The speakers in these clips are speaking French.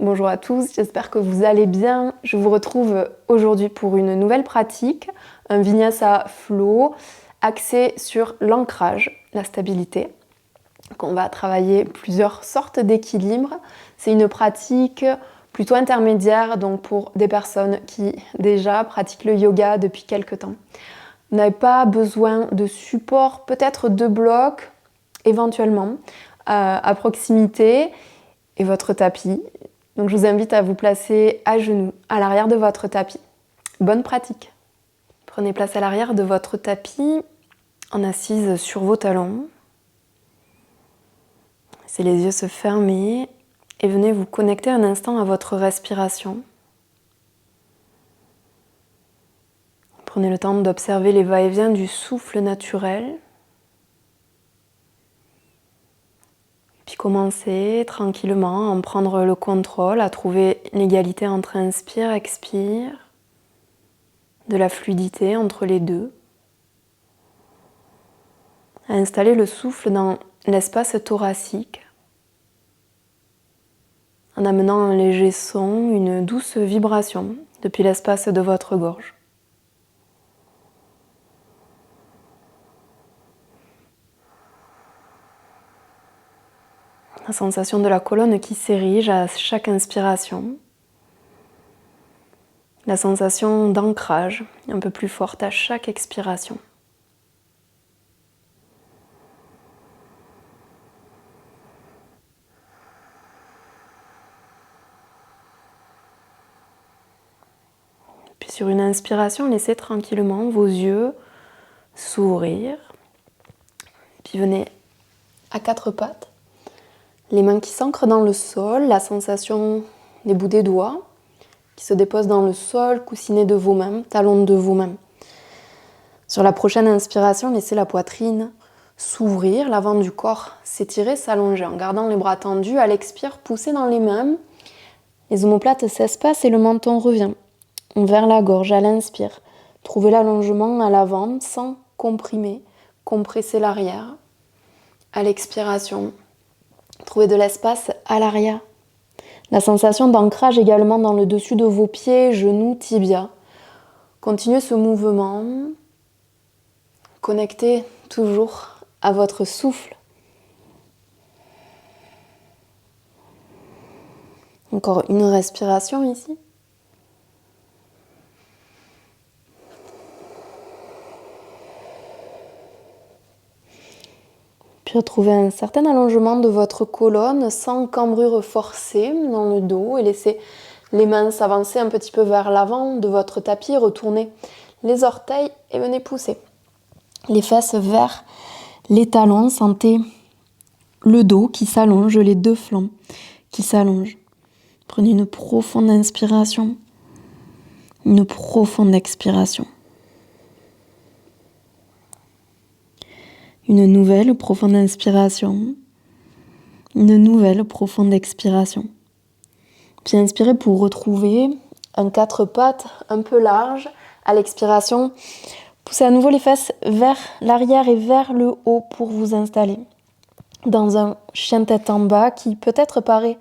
bonjour à tous, j'espère que vous allez bien. Je vous retrouve aujourd'hui pour une nouvelle pratique, un Vinyasa Flow axé sur l'ancrage, la stabilité. Donc on va travailler plusieurs sortes d'équilibre. C'est une pratique plutôt intermédiaire, donc pour des personnes qui déjà pratiquent le yoga depuis quelques temps. Vous n'avez pas besoin de support, peut-être de blocs, éventuellement, à proximité, et votre tapis. Donc je vous invite à vous placer à genoux, à l'arrière de votre tapis. Bonne pratique. Prenez place à l'arrière de votre tapis, en assise sur vos talons. Laissez les yeux se fermer et venez vous connecter un instant à votre respiration. Prenez le temps d'observer les va-et-vient du souffle naturel. Puis commencez tranquillement à en prendre le contrôle, à trouver l'égalité entre inspire et expire, de la fluidité entre les deux, à installer le souffle dans l'espace thoracique, en amenant un léger son, une douce vibration depuis l'espace de votre gorge. La sensation de la colonne qui s'érige à chaque inspiration. La sensation d'ancrage un peu plus forte à chaque expiration. Puis sur une inspiration, laissez tranquillement vos yeux s'ouvrir. Puis venez à quatre pattes. Les mains qui s'ancrent dans le sol, la sensation des bouts des doigts qui se déposent dans le sol, coussinets de vos mains, talons de vos mains. Sur la prochaine inspiration, laissez la poitrine s'ouvrir, l'avant du corps s'étirer, s'allonger en gardant les bras tendus. À l'expire, poussez dans les mains, les omoplates s'espacent et le menton revient vers la gorge. À l'inspire, trouvez l'allongement à l'avant sans comprimer, compressez l'arrière. À l'expiration, trouvez de l'espace à l'arrière. La sensation d'ancrage également dans le dessus de vos pieds, genoux, tibias. Continuez ce mouvement. Connectez toujours à votre souffle. Encore une respiration ici. Puis retrouvez un certain allongement de votre colonne sans cambrure forcée dans le dos et laissez les mains s'avancer un petit peu vers l'avant de votre tapis. Retournez les orteils et venez pousser les fesses vers les talons. Sentez le dos qui s'allonge, les deux flancs qui s'allongent. Prenez une profonde inspiration, une profonde expiration. Une nouvelle profonde inspiration, une nouvelle profonde expiration. Puis inspirez pour retrouver un quatre pattes un peu large. À l'expiration, poussez à nouveau les fesses vers l'arrière et vers le haut pour vous installer dans un chien tête en bas qui peut-être paraît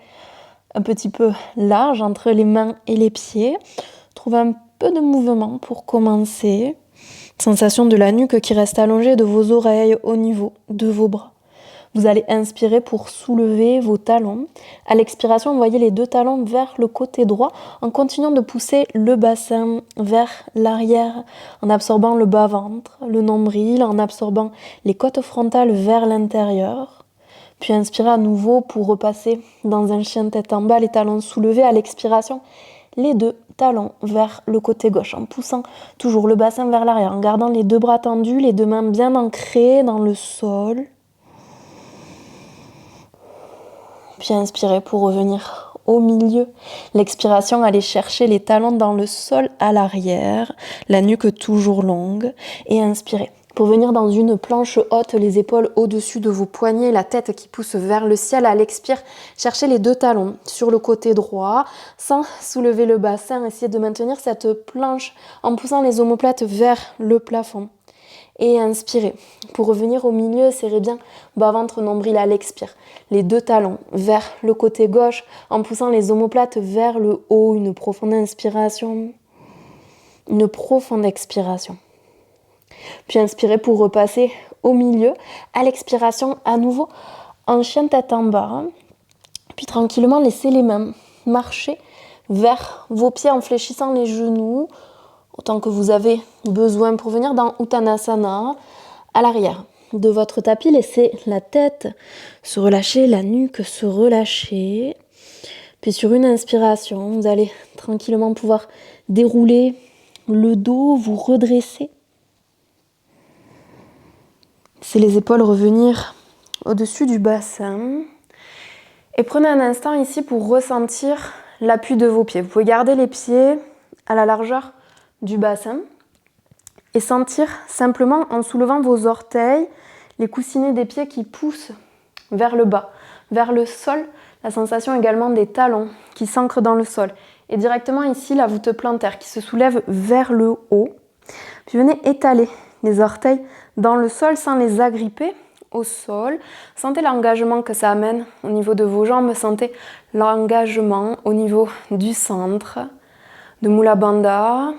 un petit peu large entre les mains et les pieds. Trouvez un peu de mouvement pour commencer. Sensation de la nuque qui reste allongée, de vos oreilles au niveau de vos bras. Vous allez inspirer pour soulever vos talons. À l'expiration, envoyez les deux talons vers le côté droit en continuant de pousser le bassin vers l'arrière, en absorbant le bas-ventre, le nombril, en absorbant les côtes frontales vers l'intérieur. Puis inspirez à nouveau pour repasser dans un chien tête en bas, les talons soulevés. À l'expiration, les deux talons vers le côté gauche, en poussant toujours le bassin vers l'arrière, en gardant les deux bras tendus, les deux mains bien ancrées dans le sol. Puis inspirez pour revenir au milieu. L'expiration, allez chercher les talons dans le sol à l'arrière, la nuque toujours longue. Et inspirez pour venir dans une planche haute, les épaules au-dessus de vos poignets, la tête qui pousse vers le ciel. À l'expire, cherchez les deux talons sur le côté droit, sans soulever le bassin. Essayez de maintenir cette planche en poussant les omoplates vers le plafond. Et inspirez. Pour revenir au milieu, serrez bien bas ventre, nombril à l'expire. Les deux talons vers le côté gauche en poussant les omoplates vers le haut. Une profonde inspiration. Une profonde expiration. Puis inspirez pour repasser au milieu. À l'expiration, à nouveau, en chien tête en bas. Puis tranquillement, laissez les mains marcher vers vos pieds en fléchissant les genoux. Autant que vous avez besoin pour venir dans Uttanasana. À l'arrière de votre tapis, laissez la tête se relâcher, la nuque se relâcher. Puis sur une inspiration, vous allez tranquillement pouvoir dérouler le dos, vous redresser. Laissez les épaules revenir au-dessus du bassin. Et prenez un instant ici pour ressentir l'appui de vos pieds. Vous pouvez garder les pieds à la largeur du bassin et sentir simplement en soulevant vos orteils les coussinets des pieds qui poussent vers le bas, vers le sol, la sensation également des talons qui s'ancrent dans le sol et directement ici la voûte plantaire qui se soulève vers le haut. Puis venez étaler les orteils dans le sol sans les agripper au sol. Sentez l'engagement que ça amène au niveau de vos jambes, sentez l'engagement au niveau du centre de Mula Bandha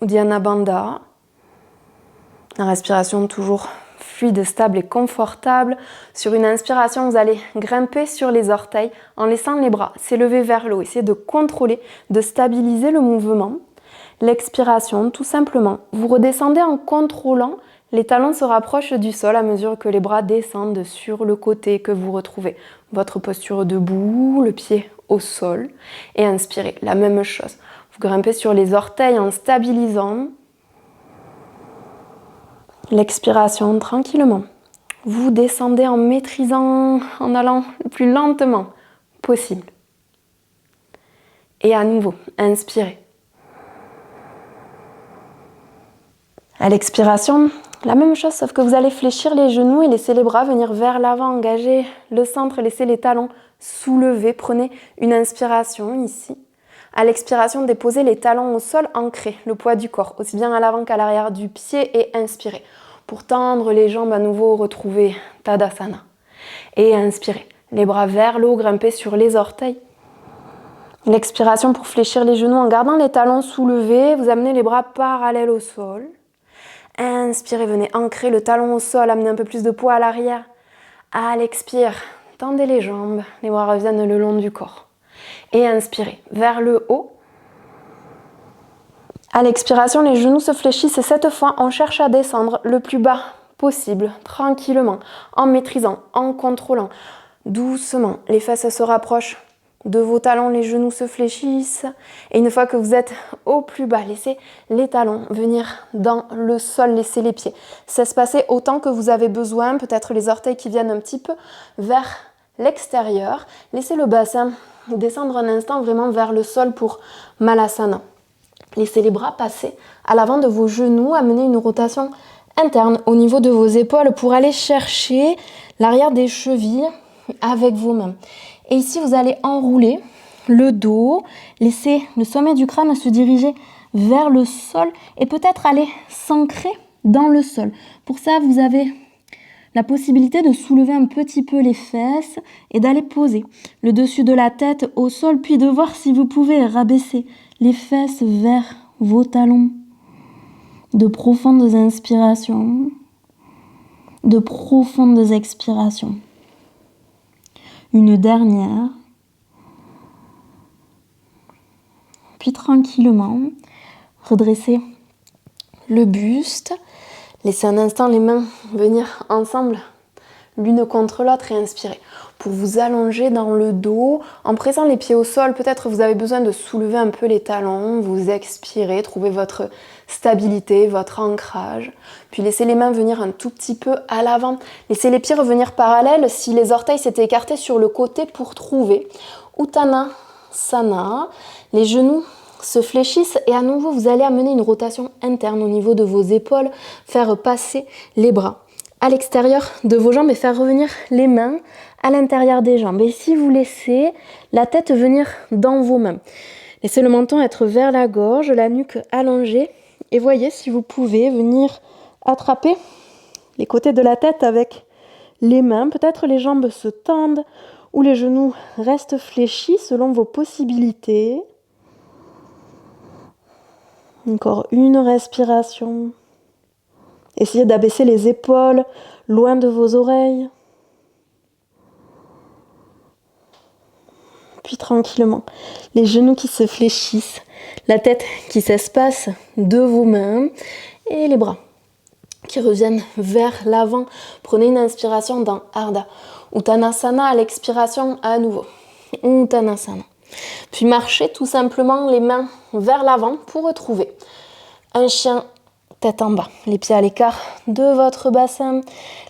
ou Dhyana Bandha. La respiration toujours fluide, stable et confortable. Sur une inspiration, vous allez grimper sur les orteils en laissant les bras s'élever vers le haut. Essayez de contrôler, de stabiliser le mouvement. L'expiration, tout simplement. Vous redescendez en contrôlant. Les talons se rapprochent du sol à mesure que les bras descendent sur le côté, que vous retrouvez votre posture debout, le pied au sol. Et inspirez, la même chose. Vous grimpez sur les orteils en stabilisant. L'expiration, tranquillement. Vous descendez en maîtrisant, en allant le plus lentement possible. Et à nouveau, inspirez. À l'expiration, la même chose, sauf que vous allez fléchir les genoux et laisser les bras venir vers l'avant, engager le centre, laissez les talons soulevés. Prenez une inspiration ici. À l'expiration, déposez les talons au sol, ancrez le poids du corps, aussi bien à l'avant qu'à l'arrière du pied et inspirez. Pour tendre les jambes à nouveau, retrouvez Tadasana. Et inspirez. Les bras vers le haut, grimpez sur les orteils. L'expiration pour fléchir les genoux en gardant les talons soulevés. Vous amenez les bras parallèles au sol. Inspirez, venez ancrer le talon au sol, amenez un peu plus de poids à l'arrière. À l'expire, tendez les jambes, les bras reviennent le long du corps. Et inspirez vers le haut. À l'expiration, les genoux se fléchissent et cette fois, on cherche à descendre le plus bas possible, tranquillement, en maîtrisant, en contrôlant, doucement. Les fesses se rapprochent de vos talons, les genoux se fléchissent. Et une fois que vous êtes au plus bas, laissez les talons venir dans le sol, laissez les pieds s'espacer autant que vous avez besoin. Peut-être les orteils qui viennent un petit peu vers l'extérieur. Laissez le bassin descendre un instant vraiment vers le sol pour Malasana. Laissez les bras passer à l'avant de vos genoux, amenez une rotation interne au niveau de vos épaules pour aller chercher l'arrière des chevilles avec vos mains. Et ici, vous allez enrouler le dos, laisser le sommet du crâne se diriger vers le sol et peut-être aller s'ancrer dans le sol. Pour ça, vous avez la possibilité de soulever un petit peu les fesses et d'aller poser le dessus de la tête au sol, puis de voir si vous pouvez rabaisser les fesses vers vos talons. De profondes inspirations, de profondes expirations. Une dernière. Puis tranquillement, redressez le buste. Laissez un instant les mains venir ensemble, l'une contre l'autre et inspirez. Pour vous allonger dans le dos, en pressant les pieds au sol, peut-être vous avez besoin de soulever un peu les talons, vous expirez, trouvez votre stabilité, votre ancrage. Puis laissez les mains venir un tout petit peu à l'avant. Laissez les pieds revenir parallèles si les orteils s'étaient écartés sur le côté pour trouver Uttanasana. Les genoux se fléchissent et à nouveau vous allez amener une rotation interne au niveau de vos épaules, faire passer les bras à l'extérieur de vos jambes et faire revenir les mains à l'intérieur des jambes. Et si vous laissez la tête venir dans vos mains, laissez le menton être vers la gorge, la nuque allongée et voyez si vous pouvez venir attrapez les côtés de la tête avec les mains. Peut-être les jambes se tendent ou les genoux restent fléchis selon vos possibilités. Encore une respiration. Essayez d'abaisser les épaules loin de vos oreilles. Puis tranquillement, les genoux qui se fléchissent, la tête qui s'espace de vos mains et les bras qui reviennent vers l'avant. Prenez une inspiration dans Ardha Uttanasana, à l'expiration à nouveau. Uttanasana. Puis marchez tout simplement les mains vers l'avant pour retrouver un chien tête en bas. Les pieds à l'écart de votre bassin,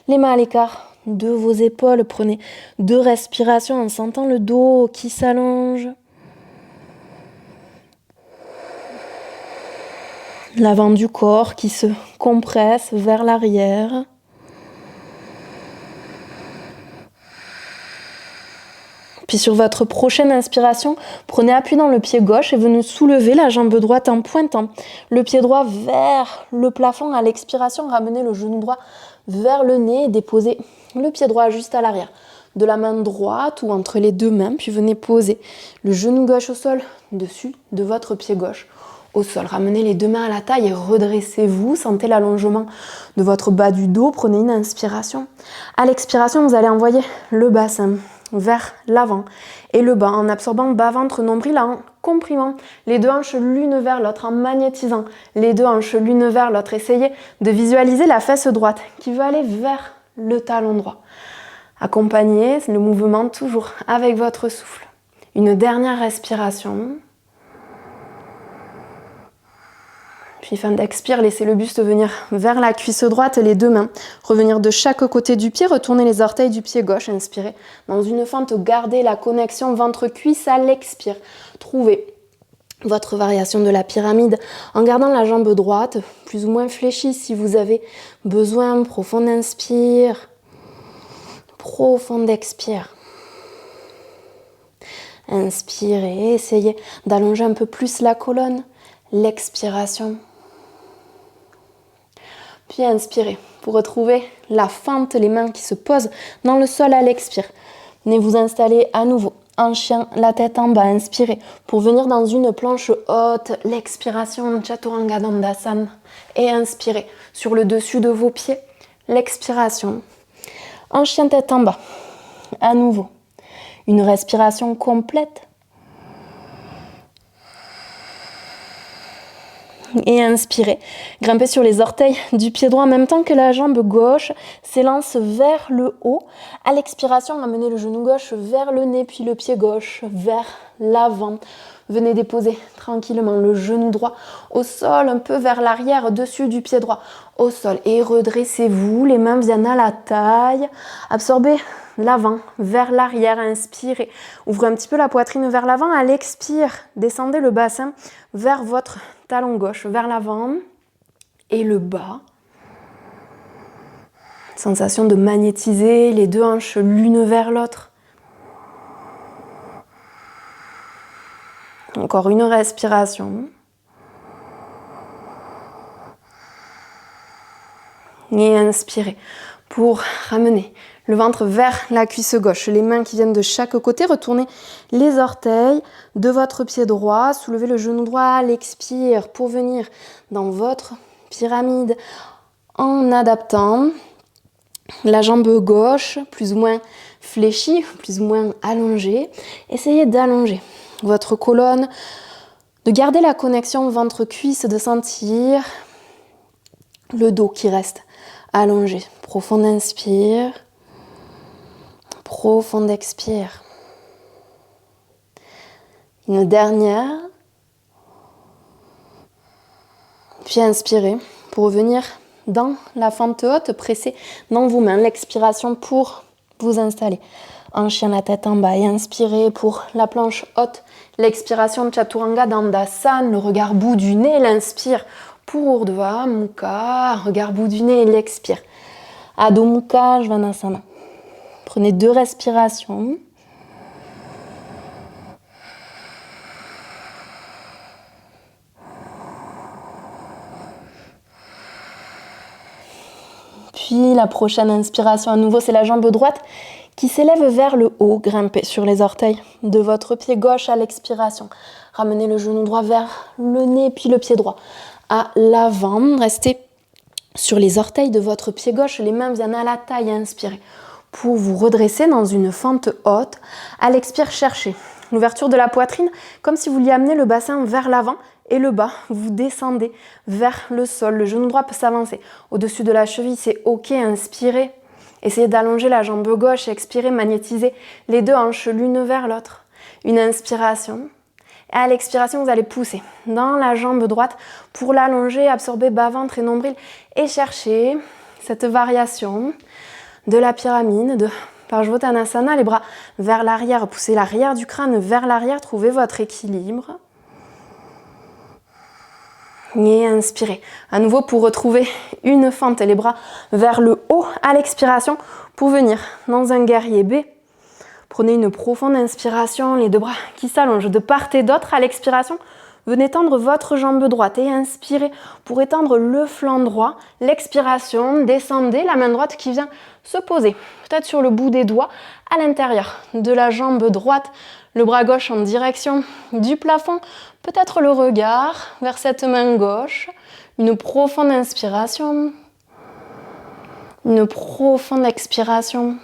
les mains à l'écart de vos épaules. Prenez 2 respirations en sentant le dos qui s'allonge. L'avant du corps qui se compresse vers l'arrière. Puis sur votre prochaine inspiration, prenez appui dans le pied gauche et venez soulever la jambe droite en pointant le pied droit vers le plafond. À l'expiration, ramenez le genou droit vers le nez et déposez le pied droit juste à l'arrière de la main droite ou entre les 2 mains. Puis venez poser le genou gauche au sol, dessus de votre pied gauche au sol. Ramenez les 2 mains à la taille et redressez-vous. Sentez l'allongement de votre bas du dos. Prenez une inspiration. À l'expiration, vous allez envoyer le bassin vers l'avant et le bas en absorbant bas ventre nombril, en comprimant les 2 hanches l'une vers l'autre, en magnétisant les 2 hanches l'une vers l'autre. Essayez de visualiser la fesse droite qui veut aller vers le talon droit. Accompagnez le mouvement toujours avec votre souffle. Une dernière respiration. Puis fin d'expire, laissez le buste venir vers la cuisse droite, les 2 mains. Revenir de chaque côté du pied, retournez les orteils du pied gauche. Inspirez dans une fente, gardez la connexion ventre-cuisse à l'expire. Trouvez votre variation de la pyramide en gardant la jambe droite plus ou moins fléchie si vous avez besoin. Profond inspire, profond expire. Inspirez, essayez d'allonger un peu plus la colonne. L'expiration. Puis inspirez pour retrouver la fente, les mains qui se posent dans le sol à l'expire. Venez vous installer à nouveau en chien, la tête en bas. Inspirez pour venir dans une planche haute. L'expiration, Chaturanga Dandasana. Et inspirez sur le dessus de vos pieds. L'expiration, en chien, tête en bas. À nouveau, une respiration complète. Et inspirez, grimpez sur les orteils du pied droit en même temps que la jambe gauche s'élance vers le haut. À l'expiration, ramenez le genou gauche vers le nez, puis le pied gauche vers l'avant. Venez déposer tranquillement le genou droit au sol, un peu vers l'arrière, dessus du pied droit au sol. Et redressez-vous, les mains viennent à la taille. Absorbez l'avant vers l'arrière, inspirez. Ouvrez un petit peu la poitrine vers l'avant. À l'expire, descendez le bassin vers votre talon gauche, vers l'avant et le bas. Sensation de magnétiser les 2 hanches l'une vers l'autre. Encore une respiration. Et inspirez pour ramener le ventre vers la cuisse gauche. Les mains qui viennent de chaque côté. Retournez les orteils de votre pied droit. Soulevez le genou droit à l'expire pour venir dans votre pyramide en adaptant la jambe gauche plus ou moins fléchie, plus ou moins allongée. Essayez d'allonger votre colonne, de garder la connexion ventre-cuisse, de sentir le dos qui reste allongé. Profond inspire, profond expire. Une dernière. Puis inspirez pour revenir dans la fente haute, pressez dans vos mains. L'expiration pour vous installer en chien, la tête en bas. Et inspirez pour la planche haute. L'expiration, Chaturanga Dandasana, le regard bout du nez. L'inspire pour Urdhva Mukha, regard bout du nez. Et l'expire. Adho Mukha Svanasana. Prenez 2 respirations. Puis la prochaine inspiration à nouveau, c'est la jambe droite qui s'élève vers le haut, grimpez sur les orteils de votre pied gauche à l'expiration. Ramenez le genou droit vers le nez, puis le pied droit à l'avant. Restez sur les orteils de votre pied gauche, les mains viennent à la taille, inspirez. Pour vous redresser dans une fente haute, à l'expire, cherchez l'ouverture de la poitrine, comme si vous vouliez amener le bassin vers l'avant et le bas, vous descendez vers le sol. Le genou droit peut s'avancer au-dessus de la cheville, c'est ok, inspirez. Essayez d'allonger la jambe gauche, expirez, magnétisez les deux hanches l'une vers l'autre. Une inspiration. Et à l'expiration, vous allez pousser dans la jambe droite pour l'allonger, absorber bas-ventre et nombril et chercher cette variation de la pyramide de Parshvottanasana, les bras vers l'arrière, poussez l'arrière du crâne vers l'arrière, trouvez votre équilibre. Et inspirez. À nouveau pour retrouver une fente, les bras vers le haut à l'expiration pour venir dans un guerrier B. Prenez une profonde inspiration, les deux bras qui s'allongent de part et d'autre à l'expiration. Venez tendre votre jambe droite et inspirez pour étendre le flanc droit. L'expiration, descendez, la main droite qui vient se poser, peut-être sur le bout des doigts, à l'intérieur de la jambe droite. Le bras gauche en direction du plafond, peut-être le regard vers cette main gauche. Une profonde inspiration, une profonde expiration.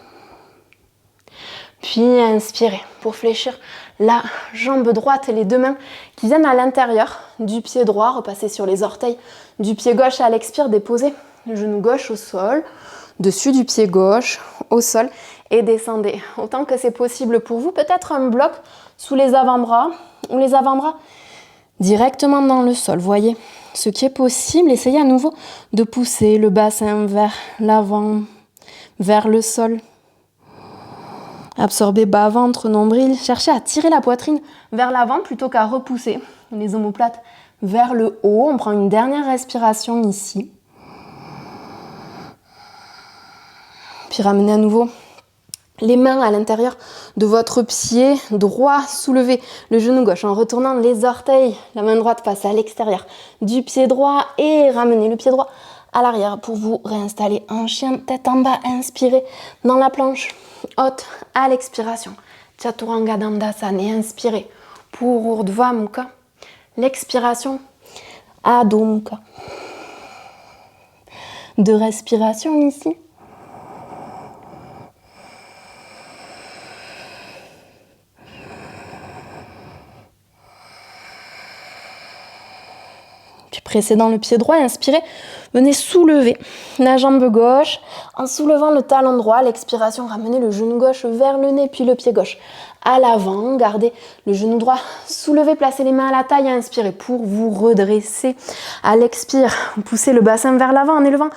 Puis inspirez pour fléchir la jambe droite et les deux mains qui viennent à l'intérieur du pied droit, repassez sur les orteils du pied gauche à l'expire, déposez le genou gauche au sol, dessus du pied gauche au sol et descendez autant que c'est possible pour vous, peut-être un bloc sous les avant-bras ou les avant-bras directement dans le sol, voyez ce qui est possible. Essayez à nouveau de pousser le bassin vers l'avant, vers le sol. Absorbez bas, ventre, nombril. Cherchez à tirer la poitrine vers l'avant plutôt qu'à repousser les omoplates vers le haut. On prend une dernière respiration ici. Puis ramenez à nouveau les mains à l'intérieur de votre pied droit. Soulevez le genou gauche en retournant les orteils. La main droite passe à l'extérieur du pied droit et ramenez le pied droit à l'arrière pour vous réinstaller en chien, tête en bas. Inspirez dans la planche haute à l'expiration. Chaturanga Dandasana et inspirez pour Urdhva Mukha. L'expiration, Adho Mukha. Deux respirations ici. Puis précédant le pied droit, inspirez, venez soulever la jambe gauche en soulevant le talon droit. À l'expiration, ramenez le genou gauche vers le nez, puis le pied gauche à l'avant. Gardez le genou droit soulevé, placez les mains à la taille, inspirez pour vous redresser. À l'expire, poussez le bassin vers l'avant en élevant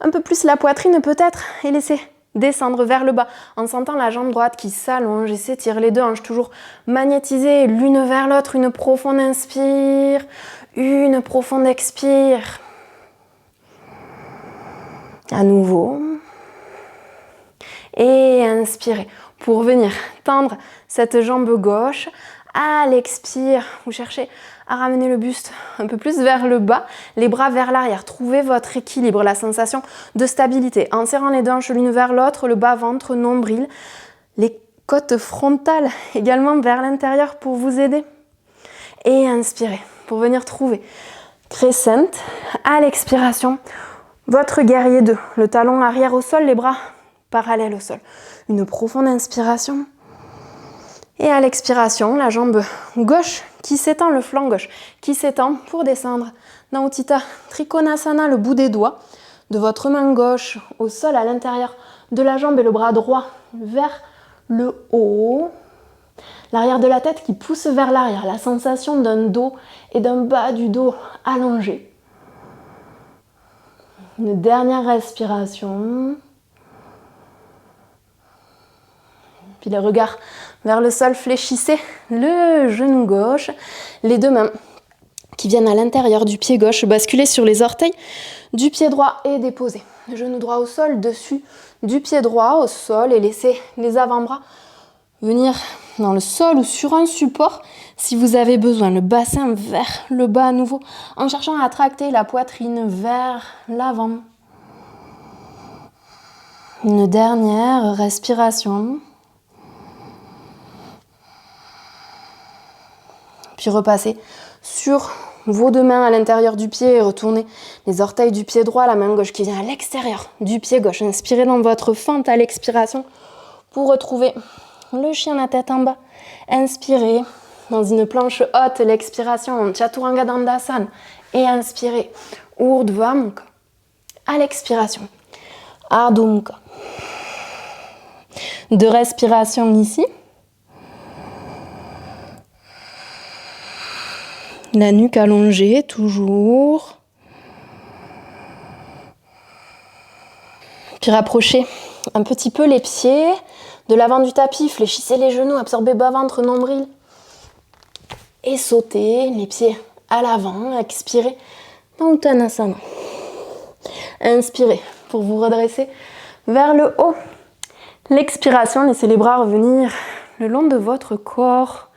un peu plus la poitrine peut-être et laissez descendre vers le bas en sentant la jambe droite qui s'allonge et s'étire. Les deux hanches toujours magnétisées l'une vers l'autre. Une profonde inspire, une profonde expire. À nouveau. Et inspirez pour venir tendre cette jambe gauche. À l'expire, vous cherchez à ramener le buste un peu plus vers le bas, les bras vers l'arrière. Trouvez votre équilibre, la sensation de stabilité. En serrant les deux hanches l'une vers l'autre, le bas-ventre, nombril, les côtes frontales également vers l'intérieur pour vous aider. Et inspirez pour venir trouver crescent. À l'expiration, votre guerrier 2, le talon arrière au sol, les bras parallèles au sol. Une profonde inspiration. Et à l'expiration, la jambe gauche qui s'étend, le flanc gauche qui s'étend pour descendre dans Utthita Trikonasana, le bout des doigts de votre main gauche au sol à l'intérieur de la jambe et le bras droit vers le haut. L'arrière de la tête qui pousse vers l'arrière, la sensation d'un dos et d'un bas du dos allongé. Une dernière respiration. Puis le regard vers le sol, fléchissez le genou gauche, les deux mains qui viennent à l'intérieur du pied gauche, basculez sur les orteils du pied droit et déposez le genou droit au sol, dessus du pied droit au sol et laissez les avant-bras venir dans le sol ou sur un support si vous avez besoin. Le bassin vers le bas à nouveau en cherchant à tracter la poitrine vers l'avant. Une dernière respiration. Puis repassez sur vos deux mains à l'intérieur du pied et retournez les orteils du pied droit, la main gauche qui vient à l'extérieur du pied gauche. Inspirez dans votre fente à l'expiration pour retrouver le chien à tête en bas. Inspirez dans une planche haute, l'expiration, Chaturanga Dandasana. Et inspirez, Urdhva Mukha. À l'expiration, Ardha Mukha. 2 respirations ici. La nuque allongée, toujours. Puis rapprochez un petit peu les pieds de l'avant du tapis. Fléchissez les genoux, absorbez bas-ventre, nombril. Et sautez les pieds à l'avant. Expirez dans Uttanasana. Inspirez pour vous redresser vers le haut. L'expiration, laissez les bras revenir le long de votre corps.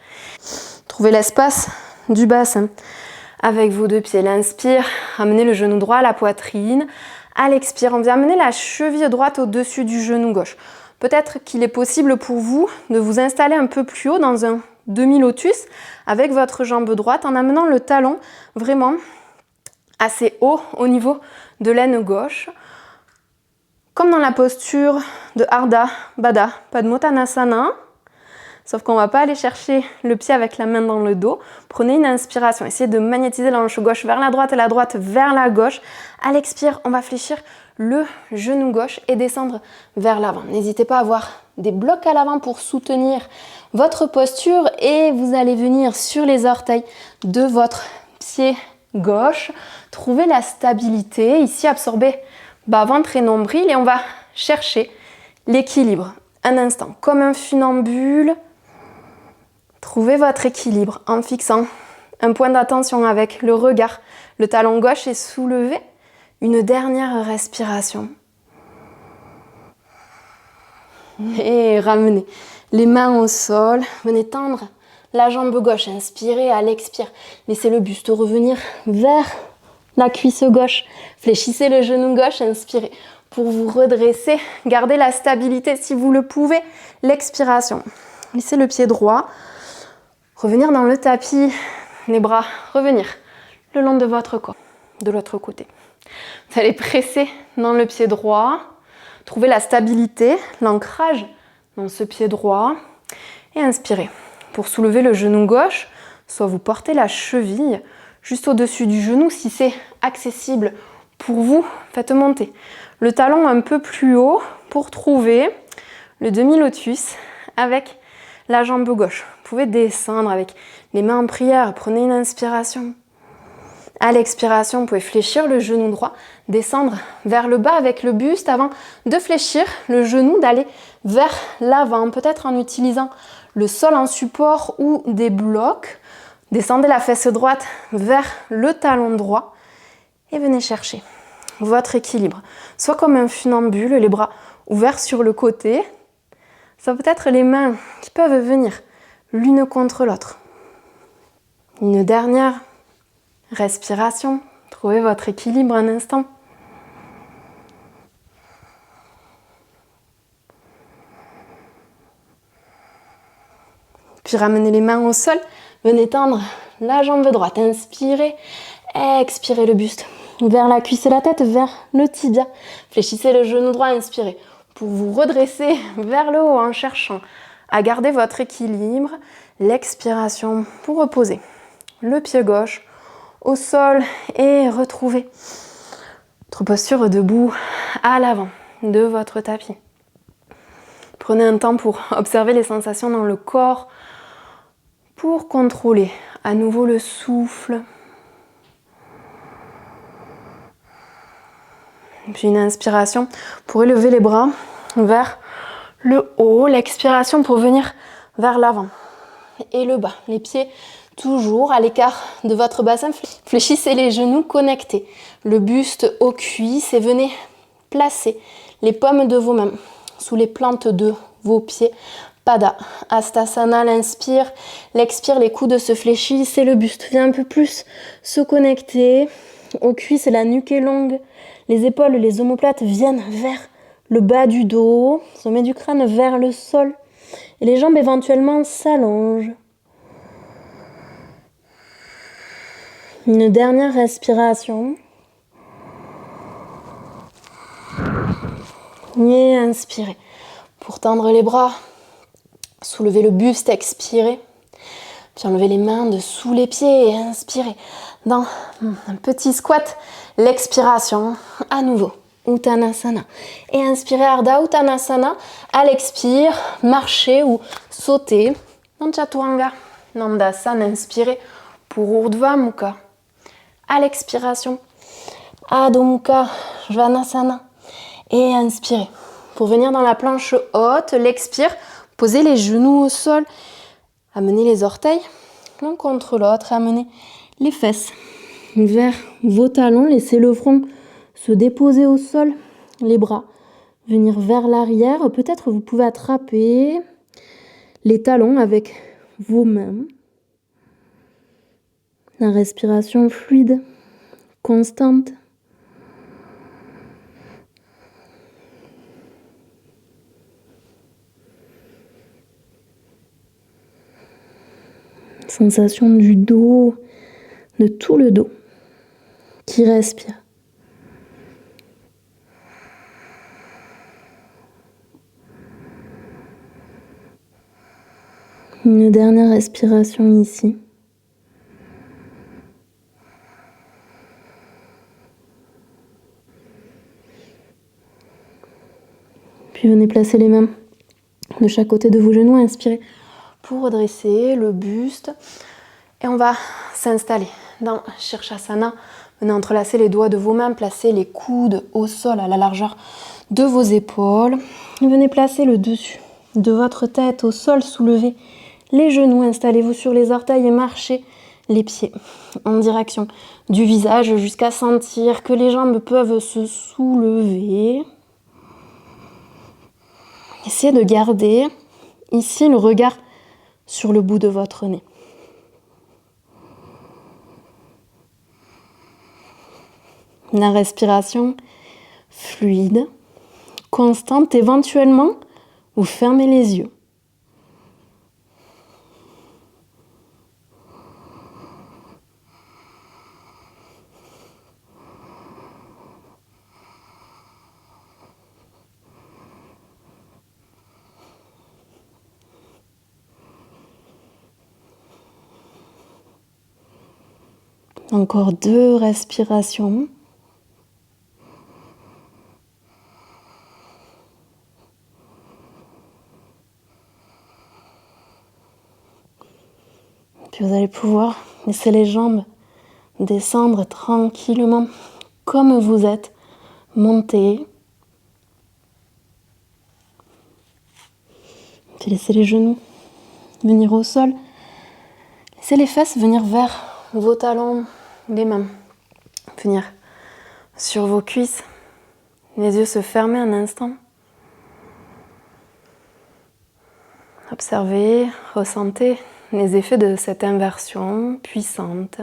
Trouvez l'espace du bassin avec vos 2 pieds. L'inspire, amenez le genou droit à la poitrine. À l'expire, on vient amener la cheville droite au-dessus du genou gauche. Peut-être qu'il est possible pour vous de vous installer un peu plus haut dans un demi-lotus avec votre jambe droite en amenant le talon vraiment assez haut au niveau de l'aine gauche. Comme dans la posture de Ardha Baddha Padmottanasana. Sauf qu'on ne va pas aller chercher le pied avec la main dans le dos. Prenez une inspiration. Essayez de magnétiser la hanche gauche vers la droite et la droite vers la gauche. À l'expire, on va fléchir le genou gauche et descendre vers l'avant. N'hésitez pas à avoir des blocs à l'avant pour soutenir votre posture et vous allez venir sur les orteils de votre pied gauche. Trouvez la stabilité. Ici, absorbez bas-ventre et nombril et on va chercher l'équilibre. Un instant, comme un funambule. Trouvez votre équilibre en fixant un point d'attention avec le regard. Le talon gauche est soulevé. Une dernière respiration. Et ramenez les mains au sol. Venez tendre la jambe gauche. Inspirez à l'expire. Laissez le buste revenir vers la cuisse gauche. Fléchissez le genou gauche. Inspirez pour vous redresser. Gardez la stabilité si vous le pouvez. L'expiration. Laissez le pied droit revenir dans le tapis, les bras revenir le long de votre corps, de l'autre côté. Vous allez presser dans le pied droit, trouver la stabilité, l'ancrage dans ce pied droit et inspirez. Pour soulever le genou gauche, soit vous portez la cheville juste au-dessus du genou si c'est accessible pour vous, faites monter le talon un peu plus haut pour trouver le demi-lotus avec la jambe gauche. Vous pouvez descendre avec les mains en prière. Prenez une inspiration. À l'expiration, vous pouvez fléchir le genou droit, descendre vers le bas avec le buste avant de fléchir le genou, d'aller vers l'avant, peut-être en utilisant le sol en support ou des blocs. Descendez la fesse droite vers le talon droit et venez chercher votre équilibre. Soit comme un funambule, les bras ouverts sur le côté, soit peut-être les mains qui peuvent venir l'une contre l'autre. Une dernière respiration. Trouvez votre équilibre un instant. Puis ramenez les mains au sol. Venez tendre la jambe droite. Inspirez. Expirez le buste vers la cuisse et la tête, vers le tibia. Fléchissez le genou droit. Inspirez. Pour vous redresser vers le haut en cherchant à garder votre équilibre. L'expiration pour reposer le pied gauche au sol et retrouver votre posture debout à l'avant de votre tapis. Prenez un temps pour observer les sensations dans le corps, pour contrôler à nouveau le souffle. Puis une inspiration pour élever les bras vers le haut. L'expiration pour venir vers l'avant et le bas. Les pieds toujours à l'écart de votre bassin. Fléchissez les genoux connectés. Le buste aux cuisses et venez placer les paumes de vos mains sous les plantes de vos pieds. Pada Hastasana, l'inspire, l'expire, les coudes se fléchissent et le buste vient un peu plus se connecter aux cuisses, la nuque est longue, les épaules, les omoplates viennent vers le bas du dos, sommet du crâne vers le sol. Et les jambes éventuellement s'allongent. Une dernière respiration. Et inspirez. Pour tendre les bras, soulevez le buste, expirez. Puis enlevez les mains de sous les pieds et inspirez. Dans un petit squat, l'expiration, à nouveau, Uttanasana. Et inspirez Ardha Uttanasana. À l'expire, marchez ou sautez dans Chaturanga. Nandasana, inspirez pour Urdhva Mukha. À l'expiration, Adho Mukha Svanasana. Et inspirez. Pour venir dans la planche haute, l'expire, posez les genoux au sol. Amenez les orteils l'un contre l'autre. Amenez les fesses vers vos talons. Laissez le front se déposer au sol. Les bras venir vers l'arrière. Peut-être vous pouvez attraper les talons avec vos mains. La respiration fluide, constante. Sensation du dos, de tout le dos qui respire. Une dernière respiration ici. Puis venez placer les mains de chaque côté de vos genoux. Inspirez pour redresser le buste. Et on va s'installer dans Shirshasana. Venez entrelacer les doigts de vos mains, placez les coudes au sol à la largeur de vos épaules. Et venez placer le dessus de votre tête au sol, soulevez les genoux, installez-vous sur les orteils et marchez les pieds en direction du visage jusqu'à sentir que les jambes peuvent se soulever. Essayez de garder ici le regard sur le bout de votre nez. La respiration fluide, constante, éventuellement, vous fermez les yeux. Encore 2 respirations. Puis vous allez pouvoir laisser les jambes descendre tranquillement comme vous êtes. Montez. Puis laissez les genoux venir au sol. Laissez les fesses venir vers vos talons, les mains venir sur vos cuisses. Les yeux se fermer un instant. Observez, ressentez les effets de cette inversion puissante.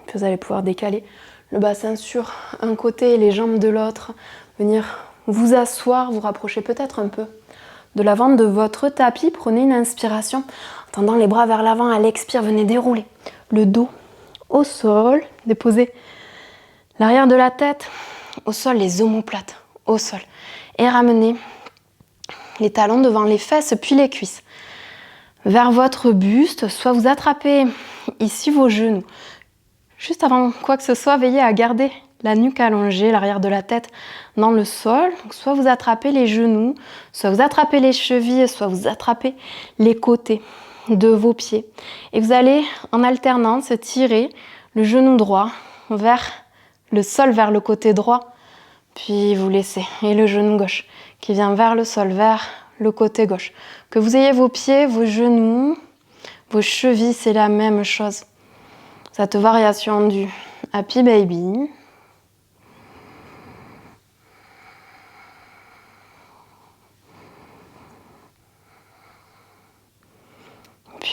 Puis vous allez pouvoir décaler le bassin sur un côté et les jambes de l'autre. Venir vous asseoir, vous rapprocher peut-être un peu de l'avant de votre tapis. Prenez une inspiration en tendant les bras vers l'avant. À l'expire, venez dérouler le dos au sol. Déposez l'arrière de la tête au sol, les omoplates au sol. Et ramenez les talons devant les fesses puis les cuisses vers votre buste. Soit vous attrapez ici vos genoux. Juste avant quoi que ce soit, veillez à garder la nuque allongée, l'arrière de la tête dans le sol. Donc, soit vous attrapez les genoux, soit vous attrapez les chevilles, soit vous attrapez les côtés de vos pieds. Et vous allez en alternance tirer le genou droit vers le sol, vers le côté droit. Puis vous laissez. Et le genou gauche qui vient vers le sol, vers le côté gauche. Que vous ayez vos pieds, vos genoux, vos chevilles, c'est la même chose. Cette variation du Happy Baby.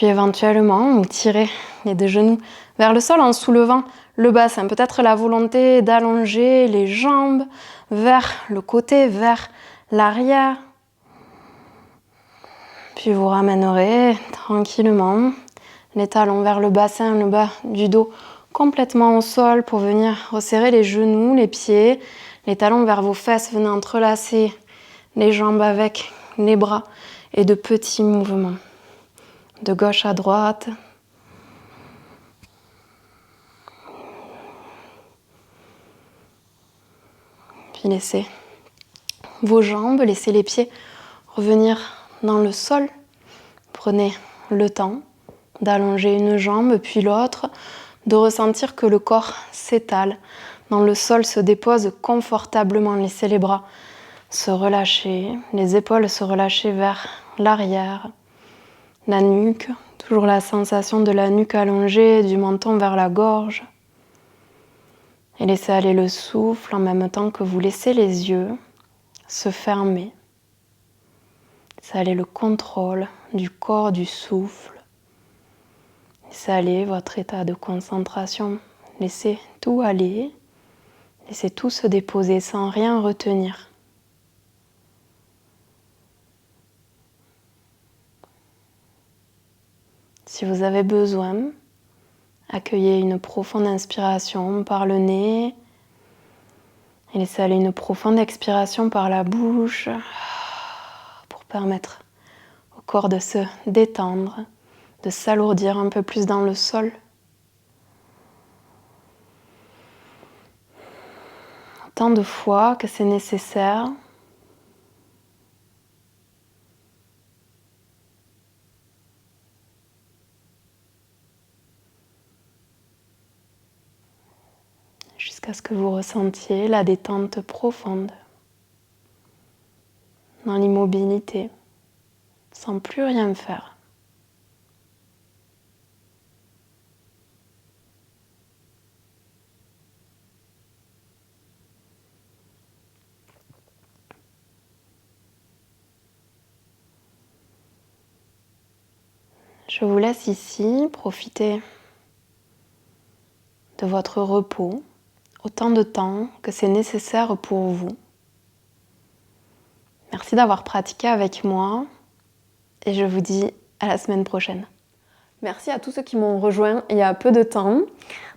Puis éventuellement, vous tirez les deux genoux vers le sol en soulevant le bassin. Peut-être la volonté d'allonger les jambes vers le côté, vers l'arrière. Puis vous ramènerez tranquillement les talons vers le bassin, le bas du dos complètement au sol pour venir resserrer les genoux, les pieds, les talons vers vos fesses. Venez entrelacer les jambes avec les bras et de petits mouvements de gauche à droite. Puis laissez vos jambes, laissez les pieds revenir dans le sol. Prenez le temps d'allonger une jambe puis l'autre, de ressentir que le corps s'étale dans le sol, se dépose confortablement. Laissez les bras se relâcher, les épaules se relâcher vers l'arrière, la nuque, toujours la sensation de la nuque allongée, du menton vers la gorge. Et laissez aller le souffle en même temps que vous laissez les yeux se fermer. Laissez aller le contrôle du corps, du souffle. Laissez aller votre état de concentration. Laissez tout aller. Laissez tout se déposer sans rien retenir. Si vous avez besoin, accueillez une profonde inspiration par le nez et laissez aller une profonde expiration par la bouche pour permettre au corps de se détendre, de s'alourdir un peu plus dans le sol. Tant de fois que c'est nécessaire. Jusqu'à ce que vous ressentiez la détente profonde dans l'immobilité, sans plus rien faire. Je vous laisse ici profiter de votre repos autant de temps que c'est nécessaire pour vous. Merci d'avoir pratiqué avec moi et je vous dis à la semaine prochaine. Merci à tous ceux qui m'ont rejoint il y a peu de temps.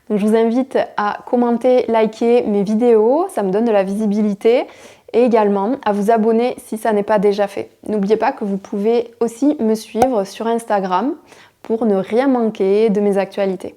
Donc, je vous invite à commenter, liker mes vidéos, ça me donne de la visibilité, et également à vous abonner si ça n'est pas déjà fait. N'oubliez pas que vous pouvez aussi me suivre sur Instagram pour ne rien manquer de mes actualités.